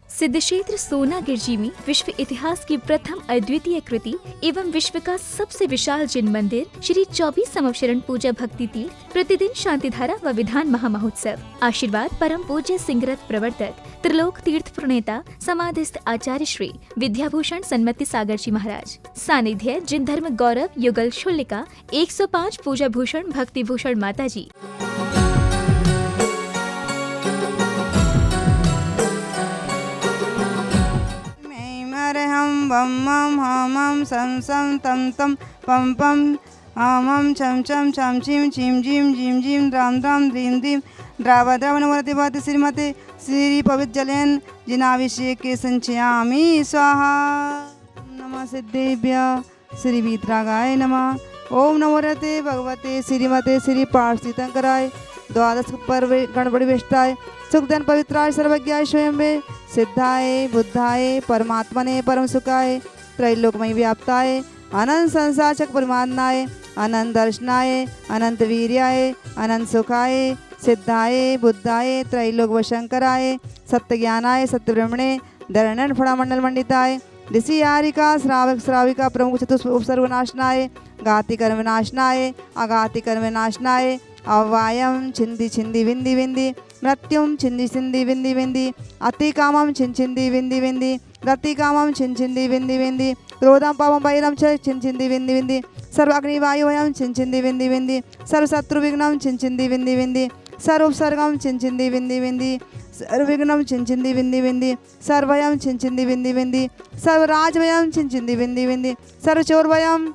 सिद्धक्षेत्र सोनागिर जी में विश्व इतिहास की प्रथम अद्वितीय कृति एवं विश्व का सबसे विशाल जिन मंदिर श्री 24 संवत्सरण पूजा भक्ति तीर्थ प्रतिदिन शांतिधारा व विधान महामहोत्सव। आशीर्वाद परम पूज्य सिंहरथ प्रवर्तक त्रिलोक तीर्थ प्रणेता समाधिस्थ आचार्य श्री विद्याभूषण सन्मति सागर जी महाराज। सानिध्य जिन धर्म गौरव युगल शुल्लिका 105 पूजा भूषण भक्ति भूषण माता जी। हम बम मम हम सम सम तम तम पम पम हम चम चम चम चिम चिम जिम जिम जिम राम राम द्रीम द्रीम द्रावद्रवणवरतिवति श्रीमते श्री पवित्र जलेन जिनाभिषेके संचयामि स्वाहा। नमः सिद्धेभ्य श्री वीतरागाय नमः। ओम नमो रते भगवते श्रीमते श्री पार्थितंकराय द्वादश पर्व गणपरिवेष्टाय सुखदन पवित्राय सर्वज्ञाय स्वयंवे सिद्धाय बुद्धाय परमात्मने परम सुखाय त्रैलोकमय व्याप्ताय अनंत संसाचक परमात्माय अनंत दर्शनाय अनंत वीर्याय अनंत सुखाय सिद्धाय बुद्धाय त्रैलोक वशंकराय सत्य ज्ञानाय सत्य ब्रह्मणे धरणन फणामंडल मंडिताय ऋषि यारिका श्रावक श्राविका प्रमुख चतुष्ट उपसर्ग विनाशनाय गाति कर्म विनाशनाय अगाति कर्म विनाशनाय अव्वायम छिंदी छिंदी विंदी विंदी मृत्युम छिंदी छिंदी विंदी विंदी अति कामम छिन छिंदी विंदी विंदी रति कामम छिन छिंदी विंदी विंदी क्रोधम पापम वैरम छिन छिंदी विंदी विंदी सर्व अग्नि वायु वयम छिन छिंदी विंदी विंदी सर्व शत्रु विघ्नम छिन छिंदी विंदी विंदी सर्व उपसर्गम छिन छिंदी विंदी विंदी सर्व विघ्नम छिन छिंदी विंदी विंदी सर्वयम छिन छिंदी विंदी विंदी सर्व राजवयम छिन छिंदी विंदी विंदी सर्व चोरवयम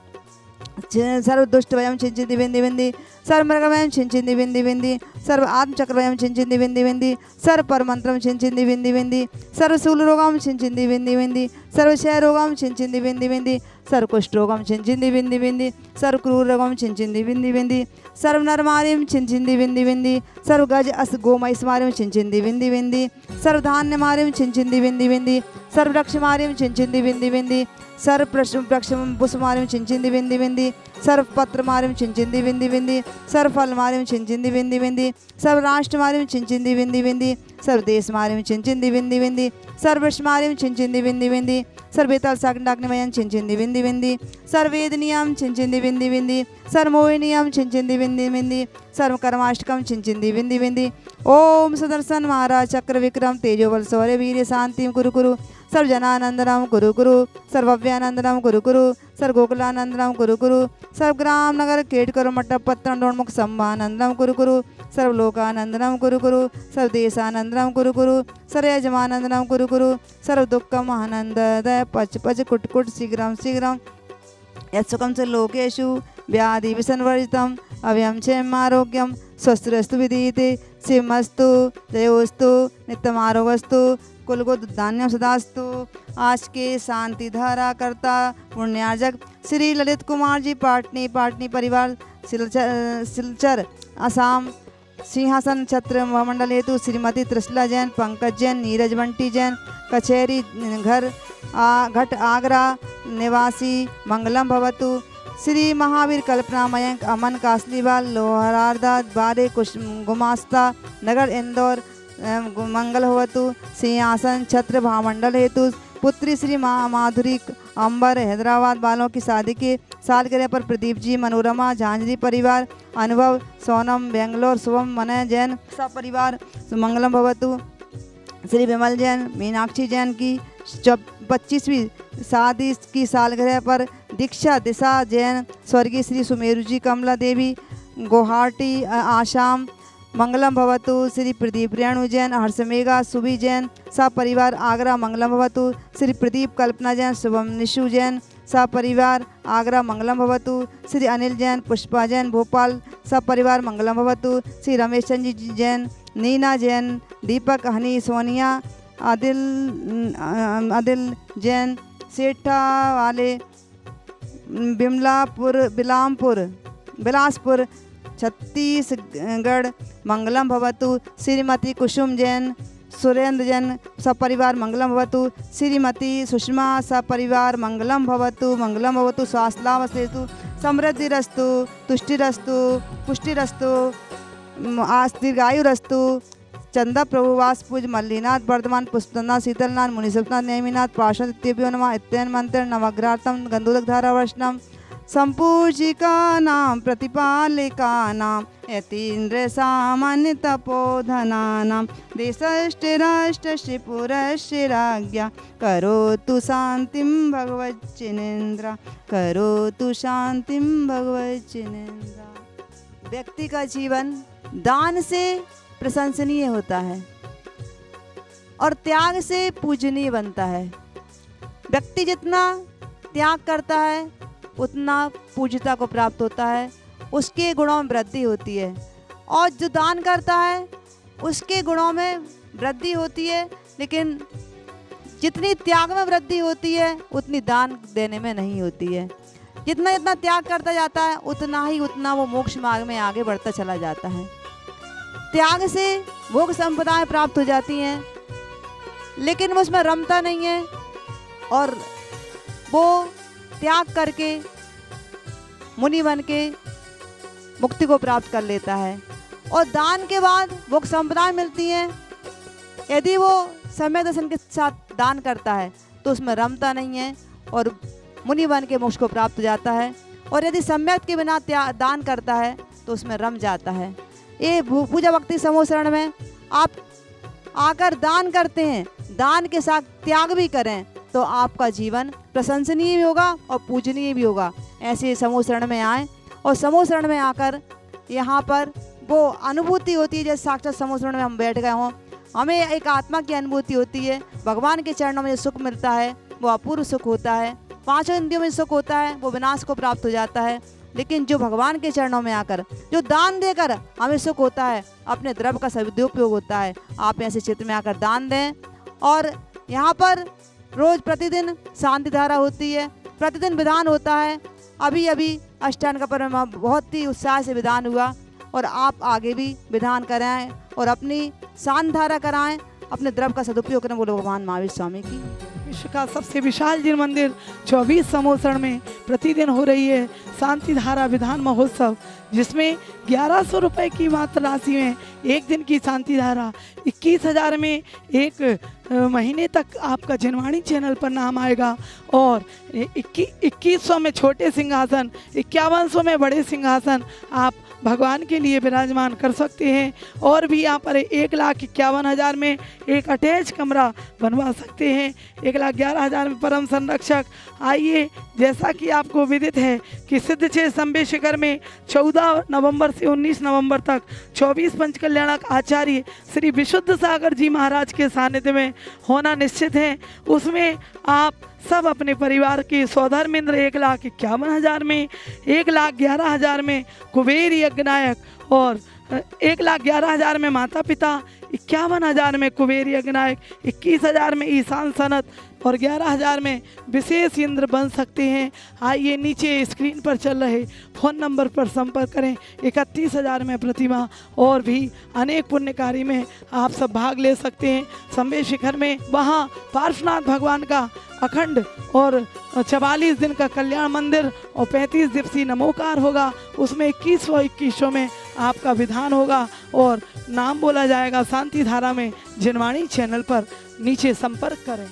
सर्व दुष्टवयम छिन छिंदी विंदी विंदी सर्व मृगवयम छिन छिंदी विंदी विंदी सर्व आत्मचक्रवयम छिन छिंदी विंदी विंदी सर्व परमंत्रम छिन छिंदी विंदी विंदी सर्व शूल रोगम छिन छिंदी विंदी विंदी सर्व क्षय रोगम छिन छिंदी विंदी विंदी सर्व कुष्ठ रोगम छिन छिंदी विंदी विंदी सर्व क्रूर रोगम छिन छिंदी विंदी विंदी सर्व नरमारिम छिन छिंदी विंदी विंदी सर्व गज अस गोमय स्मारिम छिन छिंदी विंदी विंदी सर्व धान्य मारिम छिन छिंदी विंदी विंदी सर्व वृक्ष मारिम छिन छिंदी विंदी विंदी सर्व वृक्ष पुष्प मारिम छिन छिंदी विंदी विंदी सर्व पत्र मारिम छिन छिंदी विंदी विंदी सर्व फल मारिम छिन छिंदी विंदी विंदी सर्व राष्ट्र मारिम छिन छिंदी विंदी विंदी सर्व देश मारिम छिन छिंदी विंदी विंदी सर्व वृक्ष मारिम छिन छिंदी विंदी विंदी सर्व बेताल साग्डाग्निमयं छिन छिंदी विंदी विंदी सर्व वेदनियम छिन छिंदी विंदी विंदी सर्व मोहिनियम छिन छिंदी विंदी विंदी सर्व कर्माष्टकम छिन छिंदी विंदी विंदी। ओम सुदर्शन महाराज चक्र विक्रम तेजोबल शौर्य वीर्य शांति कुरु कुरु सर्व जनानंदनम कुरु कुरु सर्व अव्यानंदनम कुरु कुरु सर्व गोकुलानंदनम कुरु कुरु सर्व ग्राम नगर केट करो मट्टप पत्तन डोणमुख संभानंदनम कुरु कुरु सर्व लोकानंदनम कुरु कुरु सर्व देशानंदनम कुरु कुरु सर्व यजमानंदनम कुरु कुरु सर्व दुःखम आनंददय पच पच कुट कुट शीघ्रम शीघ्रम यत्सुखम च लोकेषु व्याधि विसंवर्जितम अव्यम क्षेम आरोग्यम स्वस्थरस्तु विधीयते शिवमस्तु जयोस्तु नित्यम आरोग्यस्तु कुलगो धान्यम सदास्तु। आज के शांति धारा करता पुण्यार्जक श्री ललित कुमार जी पाटनी पाटनी परिवार सिलचर असम सिंहासन छत्र मंडल हेतु श्रीमती त्रिशला जैन पंकज जैन नीरज बंटी जैन कचहरी घर घट आगरा निवासी मंगलम भवतु। श्री महावीर कल्पना मयंक अमन कासलीवाल लोहरारदा बारे कुश गुमास्ता नगर इंदौर मंगल होवतु। सिंहासन छत्र भामंडल हेतु पुत्री श्री माधुरी अंबर हैदराबाद वालों की शादी के सालगिरह पर प्रदीप जी मनोरमा झांझरी परिवार अनुभव सोनम बेंगलोर शुभम मनय जैन सब परिवार मंगलम भवतु। श्री विमल जैन मीनाक्षी जैन की 25वीं शादी की सालगिरह पर दीक्षा दिशा जैन स्वर्गीय श्री सुमेरु जी कमला देवी गुवाहाटी आसाम मंगलम भवतु। श्री प्रदीप रेणु जैन हर्षमेघा सुबी जैन सब परिवार आगरा मंगलम भवतु। श्री प्रदीप कल्पना जैन शुभम निशु जैन सब परिवार आगरा मंगलम भवतु। श्री अनिल जैन पुष्पा जैन भोपाल सब परिवार मंगलम भवतु। श्री रमेश चंद्र जी जैन नीना जैन दीपक हनी सोनिया आदिल जैन सेठा वाले बिलासपुर छत्तीसगढ़ मंगलम भवतु। श्रीमती कुसुम जैन सुरेंद्र जैन सपरिवार मंगलम भवतु। श्रीमती सुषमा सपरिवार मंगलम भवतु मंगलम भवतु। स्वास्थ्यलाभस्तु समृद्धिरस्तु तुष्टिरस्तु पुष्टिरस्तु दीर्घायुरस्तु चंदा प्रभुवास पूज मल्लीनाथ वर्धमान पुष्पनाथ शीतलनाथ मुनिसुपनाथ नेमिनाथ पार्षद इत्यभ्यो नमः इत्यन मंत्र नवग्रार्थम गंधोदक धारा वर्षणम संपूजिका नाम प्रतिपालिका नाम यतीन्द्र सामान्य तपोधना नाम देशष्ट राष्ट्र श्रीपुरस्य राज्ञा करोतु शांतिं भगवच्चिनेन्द्र करोतु शांतिं भगवच्चिनेन्द्र। व्यक्ति का जीवन दान से प्रशंसनीय होता है और त्याग से पूजनीय बनता है। व्यक्ति जितना त्याग करता है उतना पूज्यता को प्राप्त होता है, उसके गुणों में वृद्धि होती है। और जो दान करता है उसके गुणों में वृद्धि होती है, लेकिन जितनी त्याग में वृद्धि होती है उतनी दान देने में नहीं होती है। जितना जितना त्याग करता जाता है उतना वो मोक्ष मार्ग में आगे बढ़ता चला जाता है। त्याग से भोग संपदाएं प्राप्त हो जाती हैं, लेकिन वो उसमें रमता नहीं है और वो त्याग करके मुनि बन के मुक्ति को प्राप्त कर लेता है। और दान के बाद भोग संपदाएं मिलती हैं। यदि वो सम्यक दर्शन के साथ दान करता है तो उसमें रमता नहीं है और मुनि बन के मोक्ष को प्राप्त हो जाता है। और यदि सम्यक के बिना दान करता है तो उसमें रम जाता है। ये पूजा भक्ति समूह शरण में आप आकर दान करते हैं, दान के साथ त्याग भी करें तो आपका जीवन प्रशंसनीय भी होगा और पूजनीय भी होगा। ऐसे समूह शरण में आएँ और समूह शरण में आकर यहाँ पर वो अनुभूति होती है जैसे साक्षात समूह शरण में हम बैठ गए हों। हमें एक आत्मा की अनुभूति होती है। भगवान के चरणों में जो सुख मिलता है वो अपूर्व सुख होता है। पांचों इंद्रियों में सुख होता है वो विनाश को प्राप्त हो जाता है। लेकिन जो भगवान के चरणों में आकर जो दान देकर हमें सुख होता है, अपने द्रव्य का सदुपयोग होता है। आप ऐसे चित्र में आकर दान दें। और यहाँ पर रोज प्रतिदिन शांति धारा होती है, प्रतिदिन विधान होता है। अभी अभी अष्टांग का पर्व में बहुत ही उत्साह से विधान हुआ और आप आगे भी विधान कराएं और अपनी शांति धारा कराएं, अपने द्रव्य का सदुपयोग करें। बोलो भगवान महावीर स्वामी की। विश्व का सबसे विशाल जिन मंदिर 24 समूह शरण में प्रतिदिन हो रही है शांति धारा विधान महोत्सव, जिसमें 1100 रुपये की मात्र राशि में एक दिन की शांति धारा, 21,000 में एक महीने तक आपका जनवाणी चैनल पर नाम आएगा और 2100 में छोटे सिंहासन, 5100 में बड़े सिंहासन आप भगवान के लिए विराजमान कर सकते हैं। और भी यहाँ पर 1,51,000 में एक अटैच कमरा बनवा सकते हैं। 1,11,000 में परम संरक्षक। आइए, जैसा कि आपको विदित है कि सिद्धछेद संबे शिखर में 14 नवंबर से 19 नवंबर तक 24 पंचकल्याणक आचार्य श्री विशुद्ध सागर जी महाराज के सानिध्य में होना निश्चित है। उसमें आप सब अपने परिवार के सौधर्मेंद्र 1,51,000 में, 1,11,000 में कुबेर यज्ञनायक और 1,11,000 में माता पिता, 51,000 में कुबेर यज्ञनायक, 21,000 में ईशान सनत और 11,000 में विशेष इंद्र बन सकते हैं। आइए, नीचे स्क्रीन पर चल रहे फ़ोन नंबर पर संपर्क करें। 31,000 में प्रतिमा और भी अनेक पुण्य कार्य में आप सब भाग ले सकते हैं। संबे शिखर में वहाँ पार्श्वनाथ भगवान का अखंड और 44 दिन का कल्याण मंदिर और 35 दिवसीय नमोकार होगा। उसमें 2100 में आपका विधान होगा और नाम बोला जाएगा शांति धारा में। जनवाणी चैनल पर नीचे संपर्क करें।